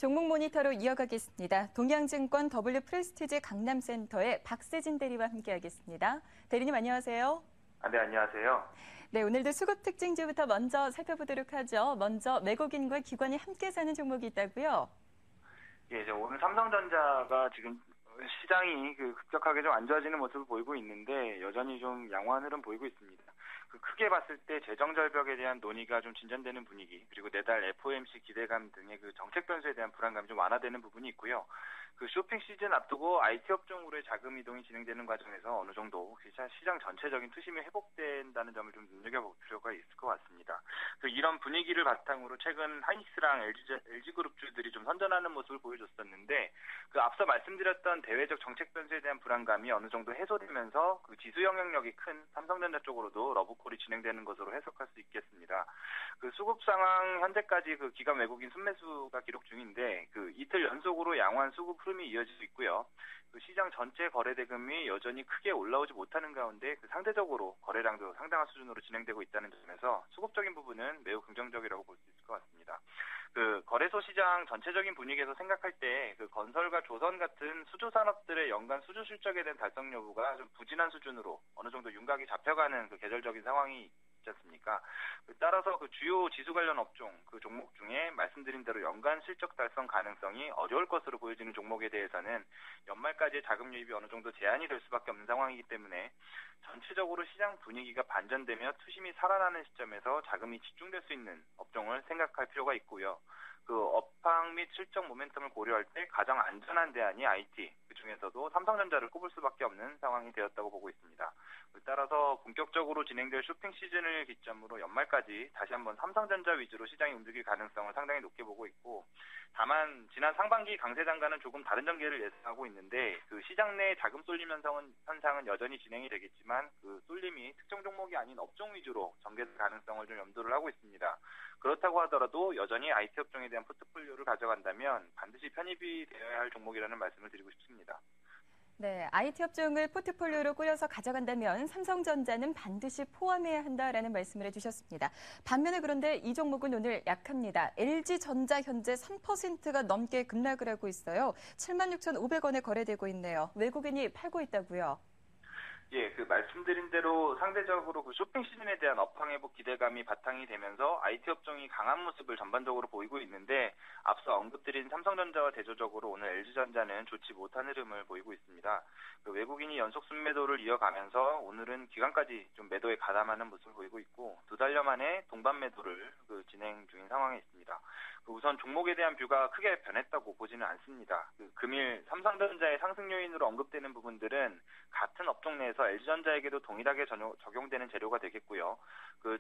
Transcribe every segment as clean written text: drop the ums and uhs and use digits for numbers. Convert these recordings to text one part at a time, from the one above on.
종목 모니터로 이어가겠습니다. 동양증권 W 프레스티지 강남센터의 박세진 대리와 함께하겠습니다. 대리님 안녕하세요. 네, 안녕하세요. 네, 오늘도 수급 특징주부터 먼저 살펴보도록 하죠. 먼저 외국인과 기관이 함께 사는 종목이 있다고요? 예, 오늘 삼성전자가 지금 시장이 급격하게 좀 안 좋아지는 모습을 보이고 있는데 여전히 좀 양호한 흐름 보이고 있습니다. 크게 봤을 때 재정 절벽에 대한 논의가 좀 진전되는 분위기, 그리고 내달 FOMC 기대감 등의 정책 변수에 대한 불안감이 좀 완화되는 부분이 있고요. 쇼핑 시즌 앞두고 IT 업종으로의 자금 이동이 진행되는 과정에서 어느 정도 시장 전체적인 투심이 회복된다는 점을 좀 눈여겨볼 필요가 있을 것 같습니다. 이런 분위기를 바탕으로 최근 하이닉스랑 LG그룹주들이 좀 선전하는 모습을 보여줬었는데 앞서 말씀드렸던 대외적 정책 변수에 대한 불안감이 어느 정도 해소되면서 지수 영향력이 큰 삼성전자 쪽으로도 러브콜이 진행되는 것으로 해석할 수 있겠습니다. 수급 상황 현재까지 기관 외국인 순매수가 기록 중인데 이틀 연속으로 양호한 수급 흐름이 이어지고 있고요. 시장 전체 거래 대금이 여전히 크게 올라오지 못하는 가운데 상대적으로 거래량도 상당한 수준으로 진행되고 있다는 점에서 수급적인 부분은 매우 긍정적이라고 볼 수 있을 것 같습니다. 거래소 시장 전체적인 분위기에서 생각할 때 건설과 조선 같은 수주 산업들의 연간 수주 실적에 대한 달성 여부가 좀 부진한 수준으로 어느 정도 윤곽이 잡혀가는 계절적인 상황이 있지 않습니까? 따라서 주요 지수 관련 업종 종목 중에 말씀드린 대로 연간 실적 달성 가능성이 어려울 것으로 보여지는 종목에 대해서는 연말까지의 자금 유입이 어느 정도 제한이 될 수밖에 없는 상황이기 때문에 전체적으로 시장 분위기가 반전되며 투심이 살아나는 시점에서 자금이 집중될 수 있는 업종을 생각할 필요가 있고요. 업황 및 실적 모멘텀을 고려할 때 가장 안전한 대안이 IT, 그중에서도 삼성전자를 꼽을 수밖에 없는 상황이 되었다고 보고 있습니다. 따라서 본격적으로 진행될 쇼핑 시즌을 기점으로 연말까지 다시 한번 삼성전자 위주로 시장이 움직일 가능성을 상당히 높게 보고 있고, 다만 지난 상반기 강세장과는 조금 다른 전개를 예상하고 있는데 시장 내 자금 쏠림 현상은 여전히 진행이 되겠지만 쏠림이 특정 종목이 아닌 업종 위주로 전개될 가능성을 좀 염두를 하고 있습니다. 그렇다고 하더라도 여전히 IT 업종에 대한 포트폴리오를 가져간다면 반드시 편입이 되어야 할 종목이라는 말씀을 드리고 싶습니다. 네, IT 업종을 포트폴리오로 꾸려서 가져간다면 삼성전자는 반드시 포함해야 한다라는 말씀을 해주셨습니다. 반면에 그런데 이 종목은 오늘 약합니다. LG전자 현재 3%가 넘게 급락을 하고 있어요. 76,500원에 거래되고 있네요. 외국인이 팔고 있다고요? 예, 말씀드린 대로 상대적으로 쇼핑 시즌에 대한 업황 회복 기대감이 바탕이 되면서 IT 업종이 강한 모습을 전반적으로 보이고 있는데 앞서 언급드린 삼성전자와 대조적으로 오늘 LG전자는 좋지 못한 흐름을 보이고 있습니다. 외국인이 연속 순매도를 이어가면서 오늘은 기관까지 좀 매도에 가담하는 모습을 보이고 있고 두 달여 만에 동반 매도를 진행 중인 상황에 있습니다. 우선 종목에 대한 뷰가 크게 변했다고 보지는 않습니다. 금일 삼성전자의 상승 요인으로 언급되는 부분들은 같은 업종 내에서 LG전자에게도 동일하게 적용되는 재료가 되겠고요.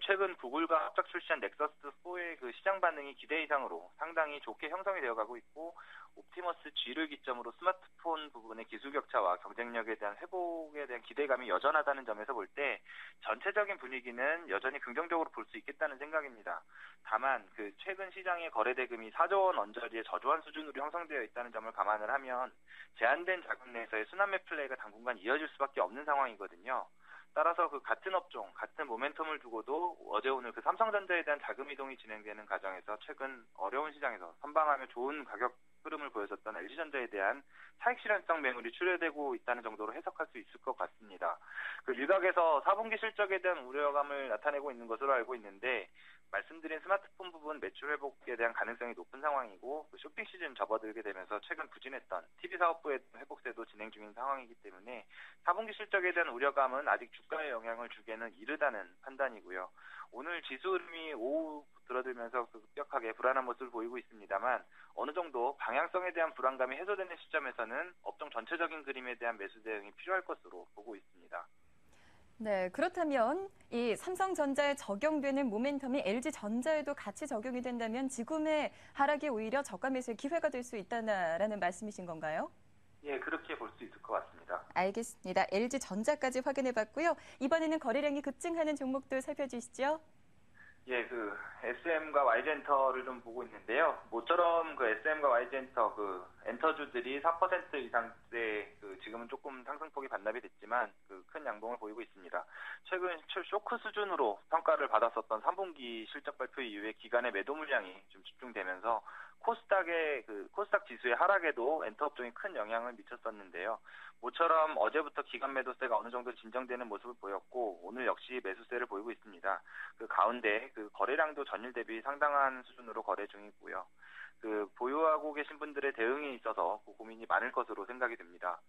최근 구글과 합작 출시한 넥서스4의 시장 반응이 기대 이상으로 상당히 좋게 형성이 되어가고 있고, 옵티머스 G를 기점으로 스마트폰 부분의 기술 격차와 경쟁력에 대한 회복에 대한 기대감이 여전하다는 점에서 볼 때 전체적인 분위기는 여전히 긍정적으로 볼 수 있겠다는 생각입니다. 다만 최근 시장의 거래 대금이 4조 원 언저리의 저조한 수준으로 형성되어 있다는 점을 감안을 하면 제한된 자금 내에서의 순환매 플레이가 당분간 이어질 수밖에 없는 상황이거든요. 따라서 같은 업종, 같은 모멘텀을 두고도 어제 오늘 삼성전자에 대한 자금 이동이 진행되는 과정에서 최근 어려운 시장에서 선방하며 좋은 가격 흐름을 보여줬던 LG전자에 대한 차익 실현성 매물이 출회되고 있다는 정도로 해석할 수 있을 것 같습니다. 일각에서 4분기 실적에 대한 우려감을 나타내고 있는 것으로 알고 있는데 말씀드린 스마트폰 부분 매출 회복에 대한 가능성이 높은 상황이고 쇼핑 시즌 접어들게 되면서 최근 부진했던 TV 사업부의 회복세도 진행 중인 상황이기 때문에 4분기 실적에 대한 우려감은 아직 주가에 영향을 주기에는 이르다는 판단이고요. 오늘 지수 흐름이 오후 들어들면서 급격하게 불안한 모습을 보이고 있습니다만 어느 정도 방향성에 대한 불안감이 해소되는 시점에서는 업종 전체적인 그림에 대한 매수 대응이 필요할 것으로 보고 있습니다. 네, 그렇다면 이 삼성전자에 적용되는 모멘텀이 LG전자에도 같이 적용이 된다면 지금의 하락이 오히려 저가 매수의 기회가 될 수 있다는 말씀이신 건가요? 예, 그렇게 볼 수 있을 것 같습니다. 알겠습니다. LG전자까지 확인해봤고요. 이번에는 거래량이 급증하는 종목들 살펴주시죠. 예, SM과 Y젠터를 좀 보고 있는데요. 모처럼 SM과 Y젠터 엔터주들이 4% 이상대 지금은 조금 상승폭이 반납이 됐지만 큰 양봉을 보이고 있습니다. 최근 쇼크 수준으로 평가를 받았었던 3분기 실적 발표 이후에 기관의 매도 물량이 좀 집중되면서 코스닥 지수의 하락에도 엔터업종이 큰 영향을 미쳤었는데요. 모처럼 어제부터 기관 매도세가 어느 정도 진정되는 모습을 보였고 오늘 역시 매수세를 보이고 있습니다. 그 가운데 거래량도 전일 대비 상당한 수준으로 거래 중이고요. 보유하고 계신 분들의 대응에 있어서 고민이 많을 것으로 생각이 됩니다.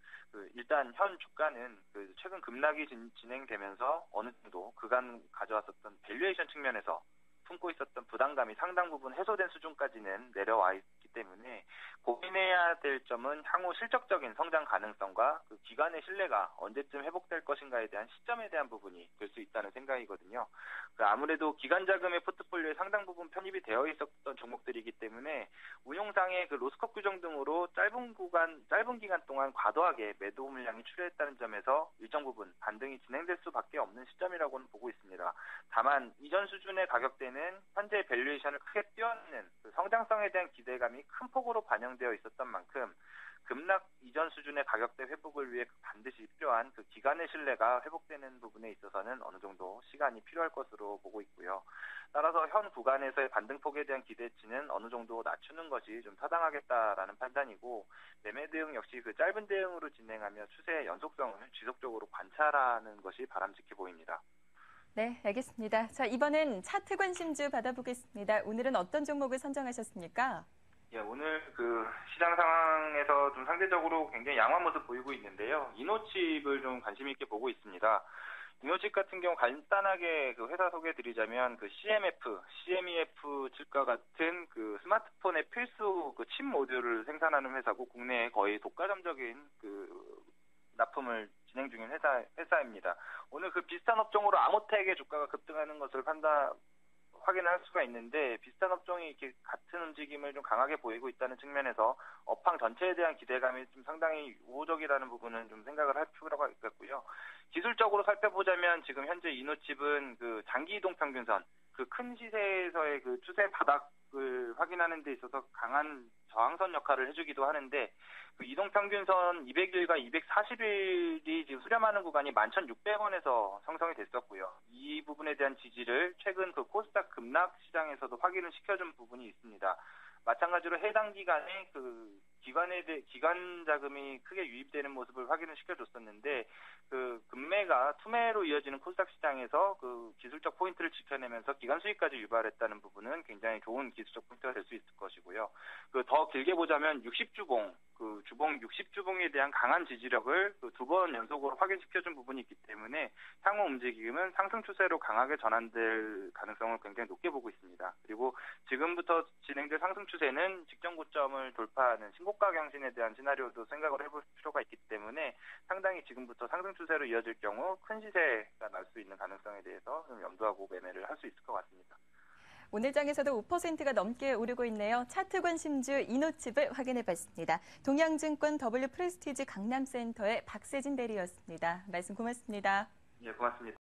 일단 현 주가는 최근 급락이 진행되면서 어느 정도 그간 가져왔었던 밸류에이션 측면에서 품고 있었던 부담감이 상당 부분 해소된 수준까지는 내려와 있기 때문에 고민해야 될 점은 향후 실적적인 성장 가능성과 기관의 신뢰가 언제쯤 회복될 것인가에 대한 시점에 대한 부분이 될 수 있다는 생각이거든요. 아무래도 기관 자금의 포트폴리오에 상당 부분 편입이 되어 있었던 종목들이기 때문에 운용상의 로스컵 규정 등으로 짧은 기간 동안 과도하게 매도 물량이 출혈했다는 점에서 일정 부분 반등이 진행될 수밖에 없는 시점이라고는 보고 있습니다. 다만 이전 수준의 가격대는 현재 밸류에이션을 크게 뛰어넘는 성장성에 대한 기대감이 큰 폭으로 반영되어 있었던 만큼 급락 이전 수준의 가격대 회복을 위해 반드시 필요한 기관의 신뢰가 회복되는 부분에 있어서는 어느 정도 시간이 필요할 것으로 보고 있고요. 따라서 현 구간에서의 반등폭에 대한 기대치는 어느 정도 낮추는 것이 좀 타당하겠다라는 판단이고 매매 대응 역시 짧은 대응으로 진행하며 추세의 연속성을 지속적으로 관찰하는 것이 바람직해 보입니다. 네, 알겠습니다. 자, 이번엔 차트 관심주 받아보겠습니다. 오늘은 어떤 종목을 선정하셨습니까? 예, 오늘 시장 상황에서 좀 상대적으로 굉장히 양호한 모습 보이고 있는데요. 이노칩을 좀 관심 있게 보고 있습니다. 이노칩 같은 경우 간단하게 회사 소개해드리자면 CMEF 칩과 같은 스마트폰의 필수 칩 모듈을 생산하는 회사고 국내에 거의 독과점적인 납품을 진행 중인 회사입니다. 오늘 비슷한 업종으로 아모텍의 주가가 급등하는 것을 확인할 수가 있는데 비슷한 업종이 이렇게 같은 움직임을 좀 강하게 보이고 있다는 측면에서 업황 전체에 대한 기대감이 좀 상당히 우호적이라는 부분은 좀 생각을 할 필요가 있겠고요. 기술적으로 살펴보자면 지금 현재 이노칩은 장기 이동 평균선 큰 시세에서의 추세 바닥을 확인하는 데 있어서 강한 저항선 역할을 해주기도 하는데 이동평균선 200일과 240일이 지금 수렴하는 구간이 11,600원에서 형성이 됐었고요. 이 부분에 대한 지지를 최근 코스닥 급락 시장에서도 확인을 시켜준 부분이 있습니다. 마찬가지로 해당 기간에 기관 자금이 크게 유입되는 모습을 확인을 시켜줬었는데 급매가 투매로 이어지는 코스닥 시장에서 기술적 포인트를 지켜내면서 기관 수익까지 유발했다는 부분은 굉장히 좋은 기술적 포인트가 될 수 있을 것이고요. 더 길게 보자면 60주봉, 주봉 60주봉에 대한 강한 지지력을 두 번 연속으로 확인시켜준 부분이 있기 때문에 향후 움직임은 상승 추세로 강하게 전환될 가능성을 굉장히 높게 보고 있습니다. 그리고 지금부터 진행될 상승 추세는 직전 고점을 돌파하는 신고가 경신에 대한 시나리오도 생각을 해볼 필요가 있기 때문에 상당히 지금부터 상승 추세로 이어질 경우 큰 시세가 날 수 있는 가능성에 대해서 좀 염두하고 매매를 할 수 있을 것 같습니다. 오늘 장에서도 5%가 넘게 오르고 있네요. 차트 관심주 이노칩을 확인해봤습니다. 동양증권 W 프레스티지 강남센터의 박세진 대리였습니다. 말씀 고맙습니다. 예, 고맙습니다.